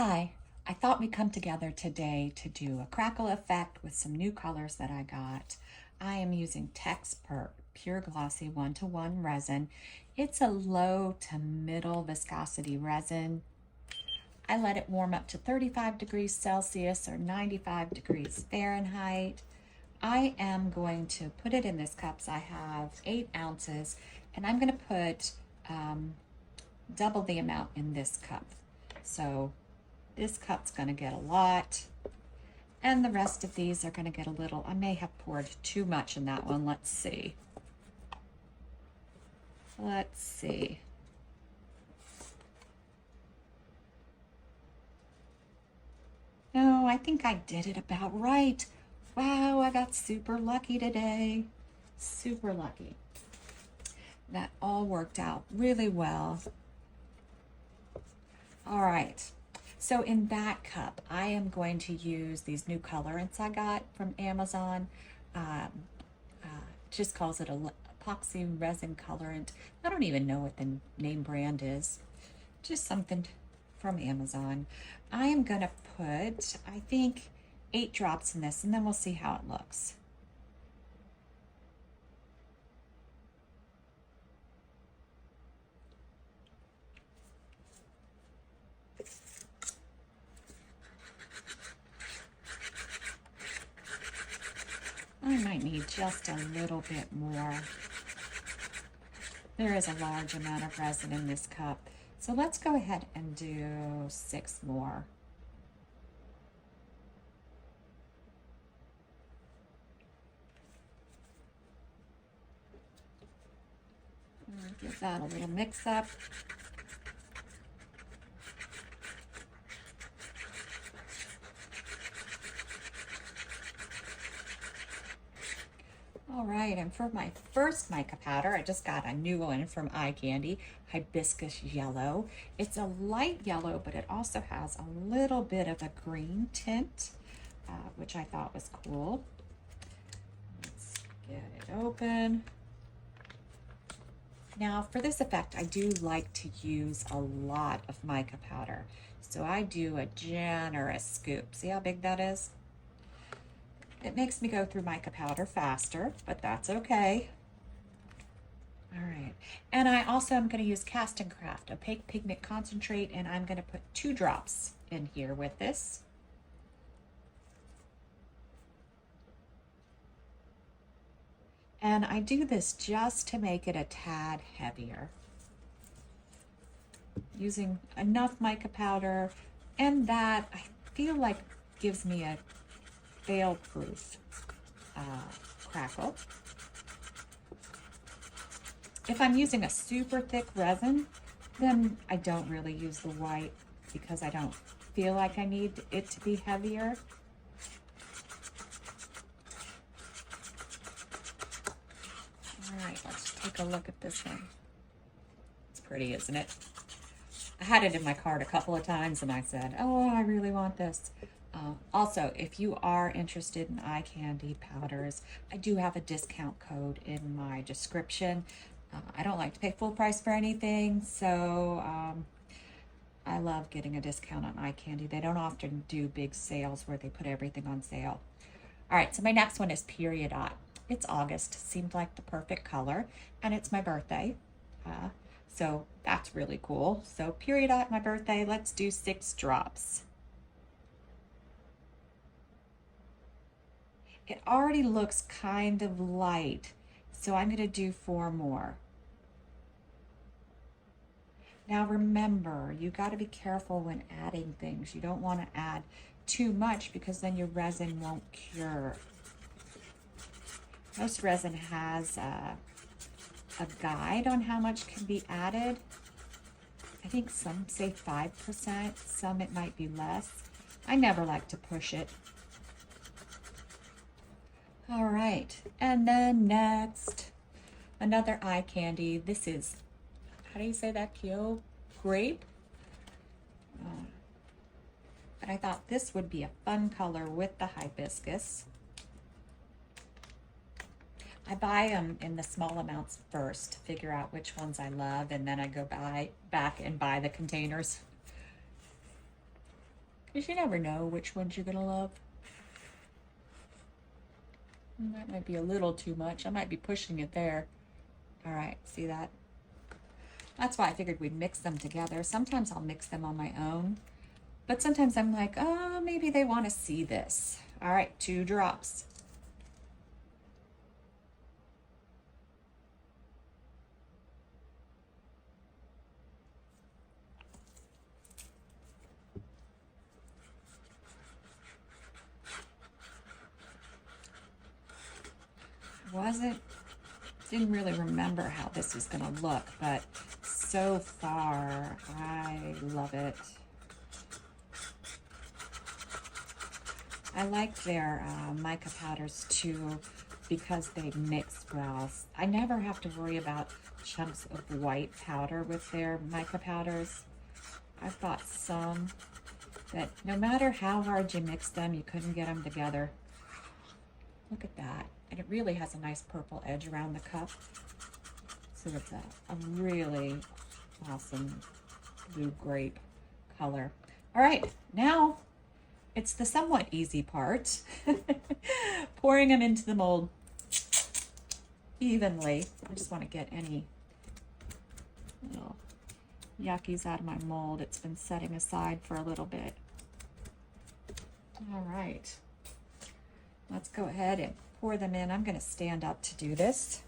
Hi, I thought we'd come together today to do a crackle effect with some new colors that I got. I am using Teexpert Pure Glossy 1-to-1 resin. It's a low to middle viscosity resin. I let it warm up to 35 degrees Celsius or 95 degrees Fahrenheit. I am going to put it in this cup. So I have 8 ounces, and I'm going to put double the amount in this cup. So this cup's going to get a lot, and the rest of these are going to get a little. I may have poured too much in that one. Let's see. Let's see. No, I think I did it about right. Wow, I got super lucky today. Super lucky. That all worked out really well. All right. So in that cup, I am going to use these new colorants I got from Amazon. Just calls it a epoxy resin colorant. I don't even know what the name brand is. Just something from Amazon. I am going to put, I think, 8 drops in this, and then we'll see how it looks. I might need just a little bit more. There is a large amount of resin in this cup. So let's go ahead and do 6 more. Give that a little mix up. All right, and for my first mica powder, I just got a new one from Eye Candy, Hibiscus Yellow. It's a light yellow, but it also has a little bit of a green tint, which I thought was cool. Let's get it open. Now for this effect, I do like to use a lot of mica powder. So I do a generous scoop. See how big that is? It makes me go through mica powder faster, but that's okay. All right, and I also am going to use Cast and Craft Opaque Pigment Concentrate, and I'm going to put 2 drops in here with this. And I do this just to make it a tad heavier. Using enough mica powder, and that I feel like gives me a fail-proof crackle. If I'm using a super thick resin, then I don't really use the white because I don't feel like I need it to be heavier. All right, let's take a look at this one. It's pretty, isn't it? I had it in my cart a couple of times and I said, oh, I really want this. Also, if you are interested in eye candy powders, I do have a discount code in my description. I don't like to pay full price for anything, so I love getting a discount on eye candy. They don't often do big sales where they put everything on sale. All right, so my next one is Periodot. It's August, seemed like the perfect color, and it's my birthday. So that's really cool. So Periodot, my birthday, let's do 6 drops. It already looks kind of light, so I'm going to do 4 more. Now remember, you got to be careful when adding things. You don't want to add too much because then your resin won't cure. Most resin has a guide on how much can be added. I think some say 5%, some it might be less. I never like to push it. All right, and then next, another eye candy. This is, how do you say that, Kyo? Grape? But I thought this would be a fun color with the hibiscus. I buy them in the small amounts first to figure out which ones I love, and then I go back and buy the containers. because you never know which ones you're gonna love. That might be a little too much. I might be pushing it there. All right, see that? That's why I figured we'd mix them together. Sometimes I'll mix them on my own, but sometimes I'm like, oh, maybe they want to see this. All right, 2 drops. Didn't really remember how this was going to look, but so far, I love it. I like their mica powders too because they mix well. I never have to worry about chunks of white powder with their mica powders. I've got some that no matter how hard you mix them, you couldn't get them together. Look at that. And it really has a nice purple edge around the cup. So it's a really awesome blue grape color. All right, now it's the somewhat easy part. Pouring them into the mold evenly. I just want to get any little yuckies out of my mold. It's been setting aside for a little bit. All right, let's go ahead and pour them in. I'm going to stand up to do this.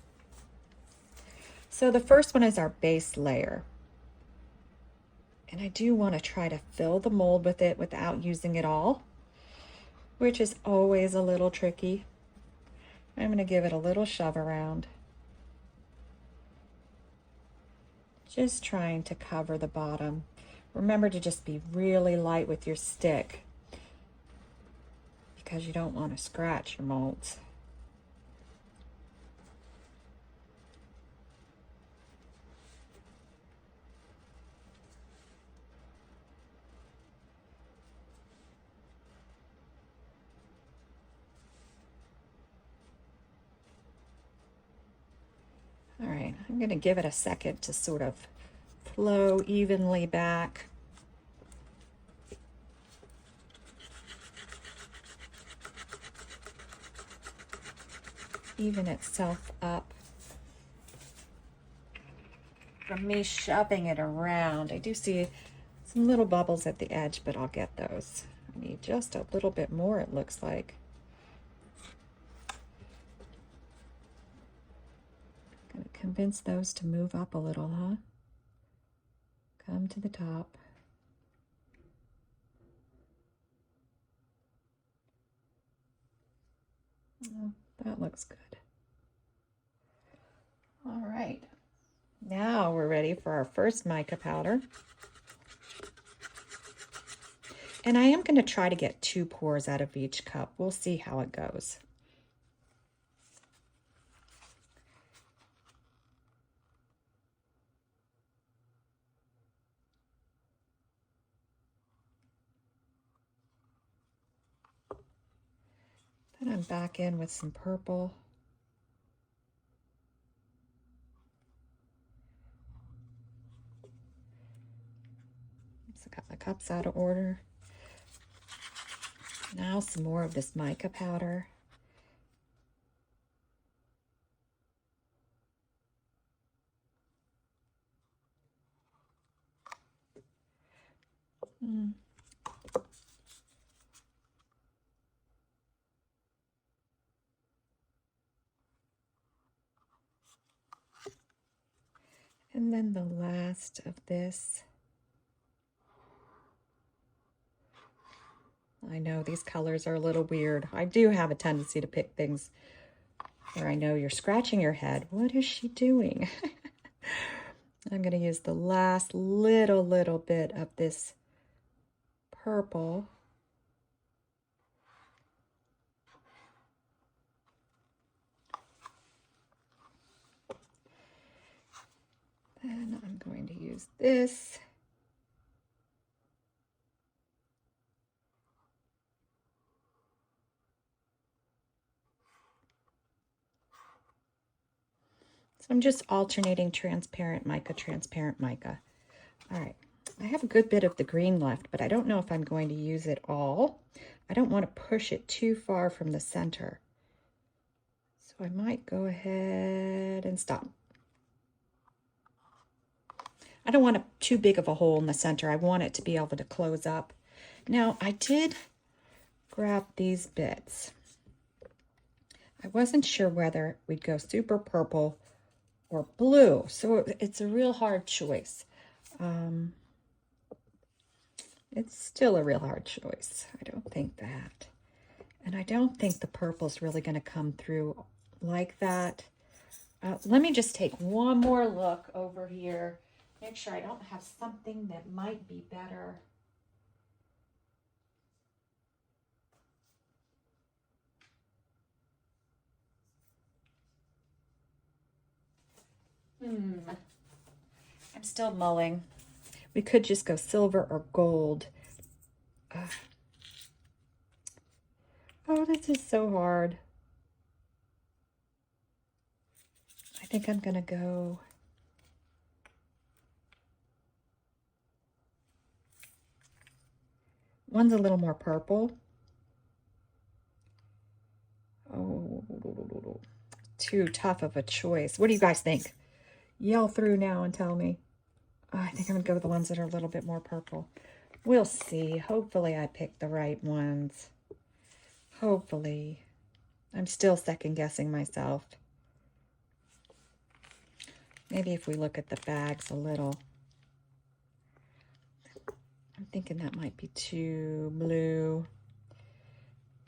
So the first one is our base layer. And I do want to try to fill the mold with it without using it all, which is always a little tricky. I'm going to give it a little shove around. Just trying to cover the bottom. Remember to just be really light with your stick because you don't want to scratch your molds. All right, I'm going to give it a second to sort of flow evenly back. Even itself up from me shoving it around. I do see some little bubbles at the edge, but I'll get those. I need just a little bit more, it looks like. Gonna convince those to move up a little, huh? Come to the top. Oh, that looks good. All right, now we're ready for our first mica powder. And I am going to try to get 2 pours out of each cup. We'll see how it goes. Then I'm back in with some purple. So I got my cups out of order. Now some more of this mica powder. And then the last of this. I know these colors are a little weird. I do have a tendency to pick things where I know you're scratching your head. What is she doing? I'm going to use the last little bit of this purple. Then I'm going to use this. So I'm just alternating transparent mica. All right, I have a good bit of the green left, but I don't know if I'm going to use it all. I don't want to push it too far from the center. So I might go ahead and stop. I don't want too big of a hole in the center. I want it to be able to close up. Now, I did grab these bits. I wasn't sure whether we'd go super purple or blue, so it's a real hard choice. It's still a real hard choice. I don't think that. And I don't think the purple's really going to come through like that. Let me just take one more look over here. Make sure I don't have something that might be better. I'm still mulling. We could just go silver or gold. Oh, this is so hard. I think I'm gonna go. One's a little more purple. Oh, too tough of a choice. What do you guys think? Yell through now and tell me. Oh, I think I'm gonna go with the ones that are a little bit more purple. We'll see. Hopefully I picked the right ones. Hopefully. I'm still second guessing myself. Maybe if we look at the bags a little. I'm thinking that might be too blue.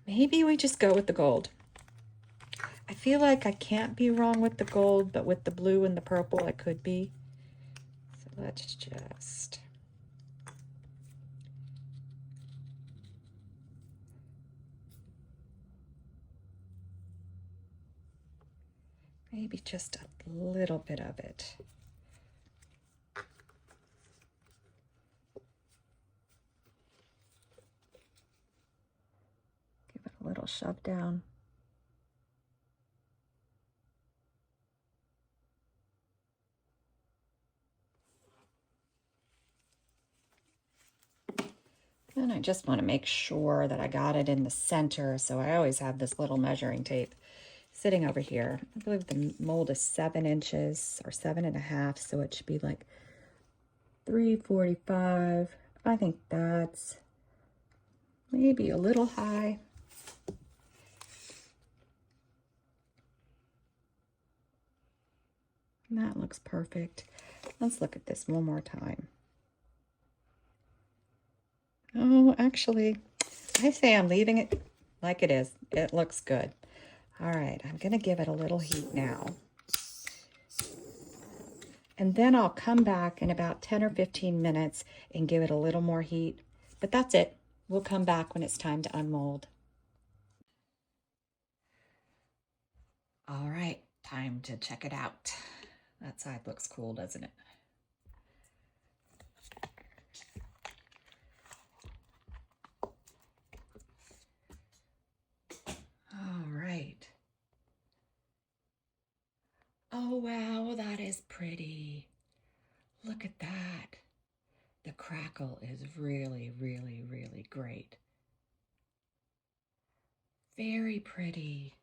Maybe we just go with the gold. I feel like I can't be wrong with the gold, but with the blue and the purple, I could be. So let's just... maybe just a little bit of it. Give it a little shove down. And I just want to make sure that I got it in the center, so I always have this little measuring tape sitting over here. I believe the mold is 7 inches or 7.5, so it should be like 345. I think that's maybe a little high. And that looks perfect. Let's look at this one more time. Oh, actually, I say I'm leaving it like it is. It looks good. All right, I'm going to give it a little heat now. And then I'll come back in about 10 or 15 minutes and give it a little more heat. But that's it. We'll come back when it's time to unmold. All right, time to check it out. That side looks cool, doesn't it? All right. Oh, wow, that is pretty. Look at that. The crackle is really, really, really great. Very pretty.